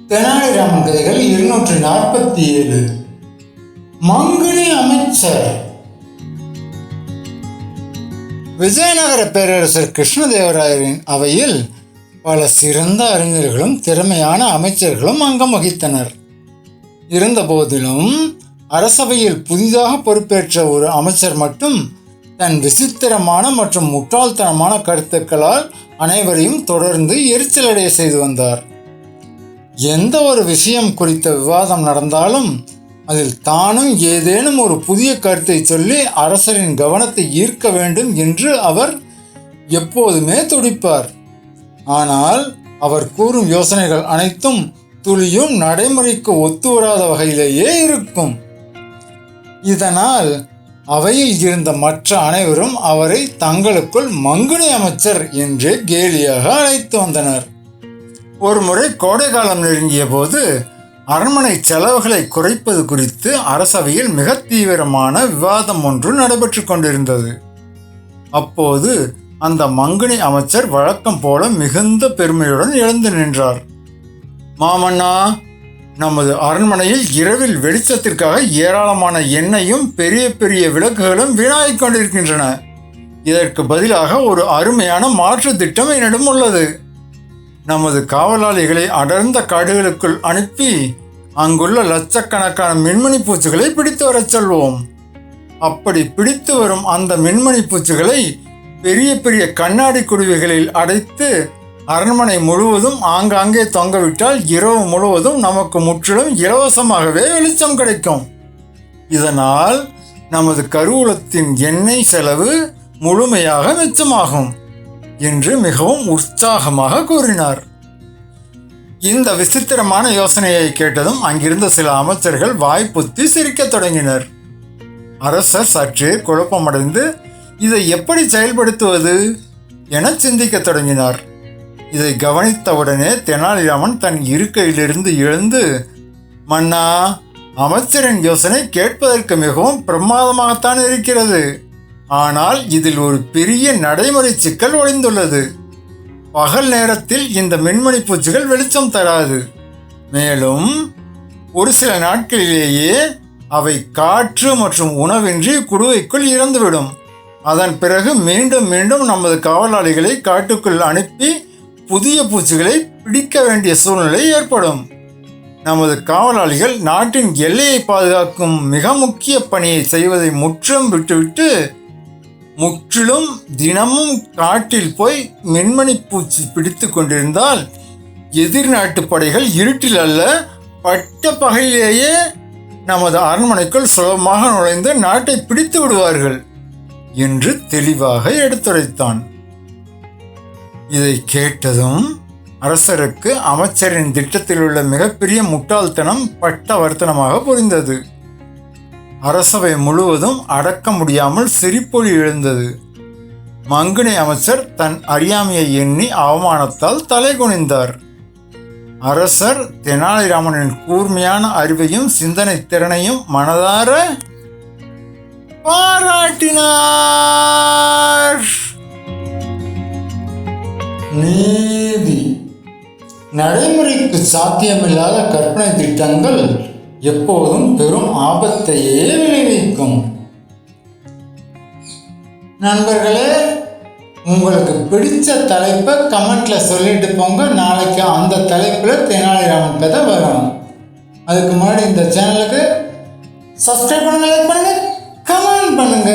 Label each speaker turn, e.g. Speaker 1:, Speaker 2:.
Speaker 1: தெனாலிராமன் கதைகள் 247. மங்குனி அமைச்சர். விஜயநகர பேரரசர் கிருஷ்ணதேவராயரின் அவையில் பல சிறந்த அறிஞர்களும் திறமையான அமைச்சர்களும் அங்கம் வகித்தனர். இருந்தபோதிலும் அரசவையில் புதிதாக பொறுப்பேற்ற ஒரு அமைச்சர் மட்டும் தன் விசித்திரமான மற்றும் முட்டாள்தனமான கருத்துக்களால் அனைவரையும் தொடர்ந்து எரிச்சலடைய செய்து வந்தார். எந்த ஒரு விஷயம் குறித்த விவாதம் நடந்தாலும் அதில் தானும் ஏதேனும் ஒரு புதிய கருத்தை சொல்லி அரசரின் கவனத்தை ஈர்க்க வேண்டும் என்று அவர் எப்போதுமே துடிப்பார். ஆனால் அவர் கூறும் யோசனைகள் அனைத்தும் துளியும் நடைமுறைக்கு ஒத்து வராத வகையிலேயே இருக்கும். இதனால் அவையில் இருந்த மற்ற அனைவரும் அவரை தங்களுக்குள் மங்குனி அமைச்சர் என்று கேலியாக அழைத்து வந்தனர். ஒரு முறை கோடை காலம் நெருங்கிய போது அரண்மனை செலவுகளை குறைப்பது குறித்து அரசவையில் மிக தீவிரமான விவாதம் ஒன்று நடைபெற்று கொண்டிருந்தது. அப்போது அந்த மங்குனி அமைச்சர் வழக்கம் போல மிகுந்த பெருமையுடன் எழுந்து நின்றார். மாமன்னா, நமது அரண்மனையில் இரவில் வெளிச்சத்திற்காக ஏராளமான எண்ணெயும் பெரிய பெரிய விளக்குகளும் வீணாகிக் கொண்டிருக்கின்றன. இதற்கு பதிலாக ஒரு அருமையான மாற்று திட்டம் என்னிடம் உள்ளது. நமது காவலாளிகளை அடர்ந்த காடுகளுக்குள் அனுப்பி அங்குள்ள லட்சக்கணக்கான மின்மணி பூச்சிகளை பிடித்து வரச் சொல்வோம். அப்படி பிடித்து வரும் அந்த மின்மணி பூச்சிகளை பெரிய பெரிய கண்ணாடி குடுவைகளில் அடைத்து அரண்மனை முழுவதும் ஆங்காங்கே தொங்கவிட்டால் இரவு முழுவதும் நமக்கு முற்றிலும் இலவசமாகவே வெளிச்சம் கிடைக்கும். இதனால் நமது கருவூலத்தின் எண்ணெய் செலவு முழுமையாக மிச்சமாகும் என்று மிகவும் உற்சாகமாக கூறினார். இந்த விசித்திரமான யோசனையை கேட்டதும் அங்கிருந்த சில அமைச்சர்கள் வாய்ப்புத்தி சிரிக்கத் தொடங்கினர். அரசர் சற்றே குழப்பமடைந்து இதை எப்படி செயல்படுத்துவது என சிந்திக்கத் தொடங்கினார். இதை கவனித்தவுடனே தெனாலிராமன் தன் இருக்கையிலிருந்து எழுந்து, மன்னா, அமைச்சரின் யோசனை கேட்பதற்கு மிகவும் பிரமாதமாகத்தான் இருக்கிறது. ஆனால் இதில் ஒரு பெரிய நடைமுறை சிக்கல் ஒளிந்துள்ளது. பகல் நேரத்தில் இந்த மின்மணி பூச்சிகள் வெளிச்சம் தராது. மேலும் ஒரு சில நாட்களிலேயே அவை காற்று மற்றும் உணவின்றி குடுவைக்குள் இறந்துவிடும். அதன் பிறகு மீண்டும் மீண்டும் நமது காவலாளிகளை காட்டுக்குள் அனுப்பி புதிய பூச்சிகளை பிடிக்க வேண்டிய சூழ்நிலை ஏற்படும். நமது காவலாளிகள் நாட்டின் எல்லையை பாதுகாக்கும் மிக முக்கிய பணியை செய்வதை முற்றும் விட்டுவிட்டு முற்றிலும் தினமும் காட்டில் போய் மின்மணி பூச்சி பிடித்து கொண்டிருந்தால் எதிர் நாட்டு படைகள் இருட்டில் அல்ல பட்ட பகையிலேயே நமது அரண்மனைக்குள் சுலபமாக நுழைந்து நாட்டை பிடித்து விடுவார்கள் என்று தெளிவாக எடுத்துரைத்தான். இதை கேட்டதும் அரசருக்கு அமைச்சரின் திட்டத்தில் உள்ள மிகப்பெரிய முட்டாள்தனம் பட்டவர்த்தனமாக புரிந்தது. அரசவை முழுவதும் அடக்க முடியாமல் சிரிப்பொலி எழுந்தது. மங்குனி அமைச்சர் தன் அறியாமையை எண்ணி அவமானத்தால் தலை குனிந்தார். அரசர் தெனாலிராமனின் கூர்மையான அறிவையும் சிந்தனை திறனையும் மனதார பாராட்டினார். நீதி. நடைமுறைக்கு சாத்தியமில்லாத கற்பனை திட்டங்கள் எப்போதும் பெரும் ஆபத்தையே விளைவிக்கும். நண்பர்களே, உங்களுக்கு பிடிச்ச தலைப்பை கமெண்ட்ல சொல்லிட்டு போங்க. நாளைக்கு அந்த தலைப்பில் தெனாலிராமன் கதை வரும். அதுக்கு முன்னாடி இந்த சேனலுக்கு சப்ஸ்கிரைப் பண்ணுங்க, லைக் பண்ணுங்க, கமெண்ட் பண்ணுங்க.